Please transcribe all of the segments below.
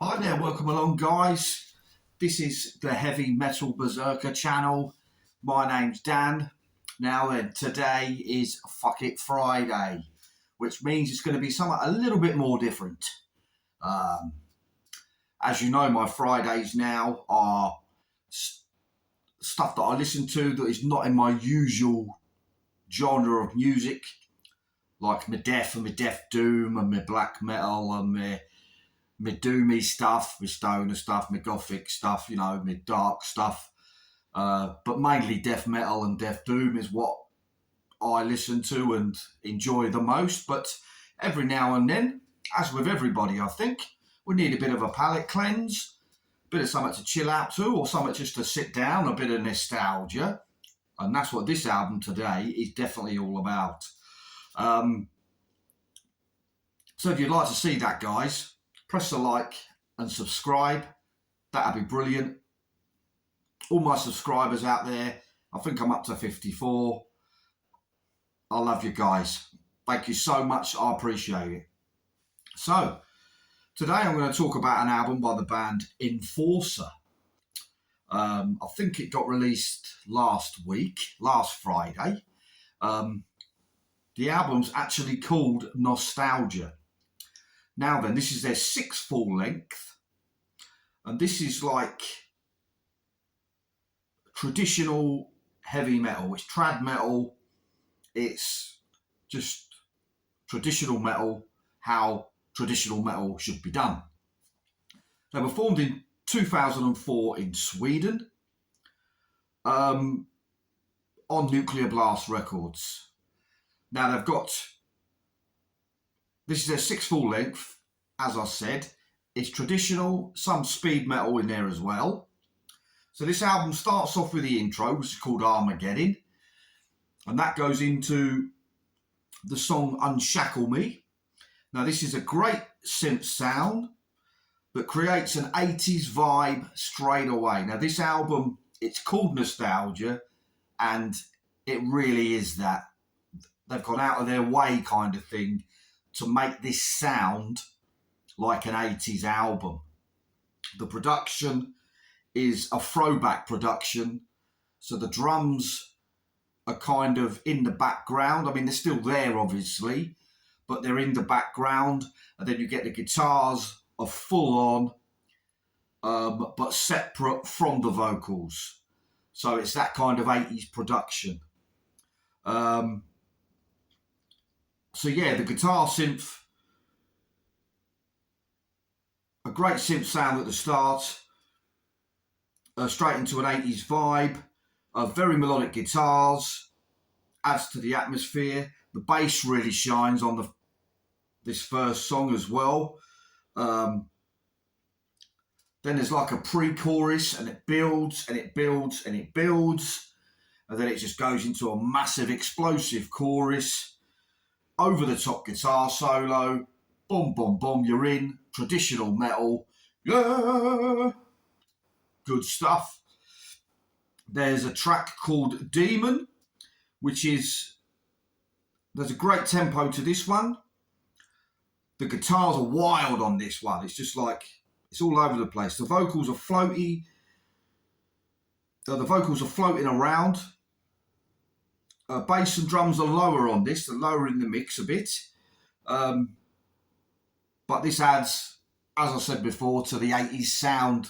Hi there, welcome along, guys. This is the Heavy Metal Berserker channel. My name's Dan. Now then, today is Fuck It Friday, which means it's going to be something a little bit more different. As you know, my Fridays now are stuff that I listen to that is not in my usual genre of music, like my death and my death doom and my black metal and my doomy stuff, my stoner stuff, my gothic stuff, my dark stuff. But mainly death metal and death doom is what I listen to and enjoy the most. But every now and then, as with everybody, I think, we need a bit of a palate cleanse, a bit of something to chill out to, or something just to sit down, a bit of nostalgia. And that's what this album today is definitely all about. So if you'd like to see that, guys, press the like and subscribe. That'd be brilliant. All my subscribers out there, I think I'm up to 54. I love you guys. Thank you so much. I appreciate it. So, today I'm going to talk about an album by the band Enforcer. I think it got released last Friday. The album's actually called Nostalgia. Now then, this is their 6th full length, and this is like traditional heavy metal. It's trad metal. It's just traditional metal, how traditional metal should be done. They were formed in 2004 in Sweden on Nuclear Blast Records. Now this is their 6th full length, as I said. It's traditional, some speed metal in there as well. So this album starts off with the intro, which is called Armageddon. And that goes into the song Unshackle Me. Now this is a great synth sound that creates an 80s vibe straight away. Now this album, it's called Nostalgia, and it really is that. They've gone out of their way kind of thing to make this sound like an 80s album. The production is a throwback production, so the drums are kind of in the background. I mean, they're still there, obviously, but they're in the background, and then you get the guitars are full on, but separate from the vocals. So it's that kind of 80s production. So yeah, the guitar synth, a great synth sound at the start, straight into an 80s vibe, very melodic guitars, adds to the atmosphere. The bass really shines on this first song as well. Then there's like a pre-chorus, and it builds and it builds and it builds, and then it just goes into a massive explosive chorus. Over the top guitar solo, boom, boom, boom, you're in. Traditional metal, yeah, good stuff. There's a track called Demon, there's a great tempo to this one. The guitars are wild on this one. It's just like, it's all over the place. The vocals are floaty. The vocals are floating around. Bass and drums are lower on this. They're lower in the mix a bit. But this adds, as I said before, to the 80s sound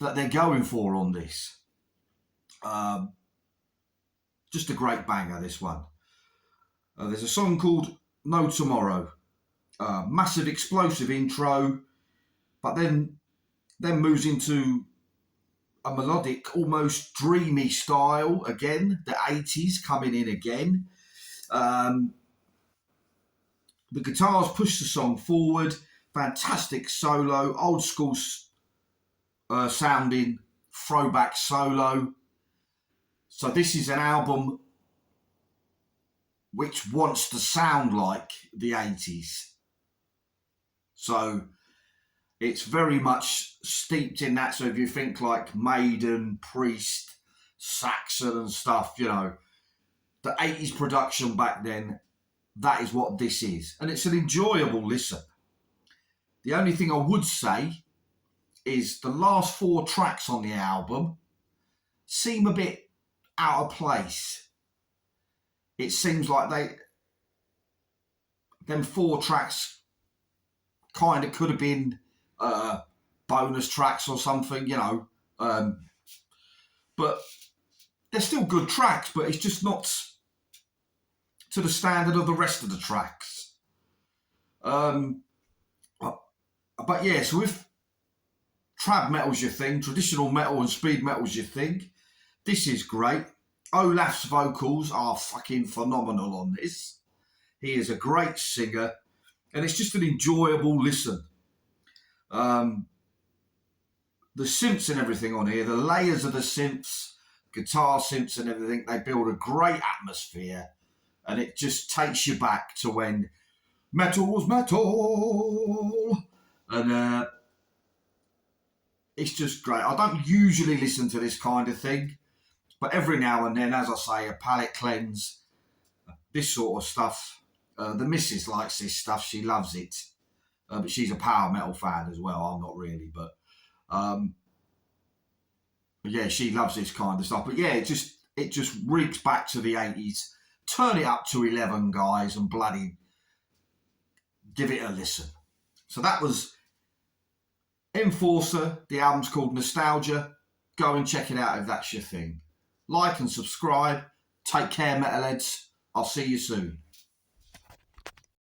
that they're going for on this. Just a great banger, this one. There's a song called No Tomorrow. Massive explosive intro, but then moves into a melodic, almost dreamy style again. The 80s coming in again. The guitars push the song forward. Fantastic solo, old school sounding throwback solo. So this is an album which wants to sound like the 80s. So it's very much steeped in that. So if you think like Maiden, Priest, Saxon and stuff, the 80s production back then, that is what this is. And it's an enjoyable listen. The only thing I would say is the last 4 tracks on the album seem a bit out of place. It seems like them 4 tracks kind of could have been bonus tracks or something, you know. But they're still good tracks, but it's just not to the standard of the rest of the tracks. But yeah, so if trad metal's your thing, traditional metal and speed metal's your thing, this is great. Olaf's vocals are fucking phenomenal on this. He is a great singer, and it's just an enjoyable listen. The synths and everything on here, the layers of the synths, guitar synths and everything, they build a great atmosphere, and it just takes you back to when metal was metal. And it's just great. I don't usually listen to this kind of thing, but every now and then, as I say, a palate cleanse, this sort of stuff. The missus likes this stuff. She loves it. But she's a power metal fan as well. I'm not really, but yeah, she loves this kind of stuff. But yeah, it just reeks back to the 80s. Turn it up to 11, guys, and bloody give it a listen. So that was Enforcer. The album's called Nostalgia. Go and check it out if that's your thing. Like and subscribe. Take care, metalheads. I'll see you soon.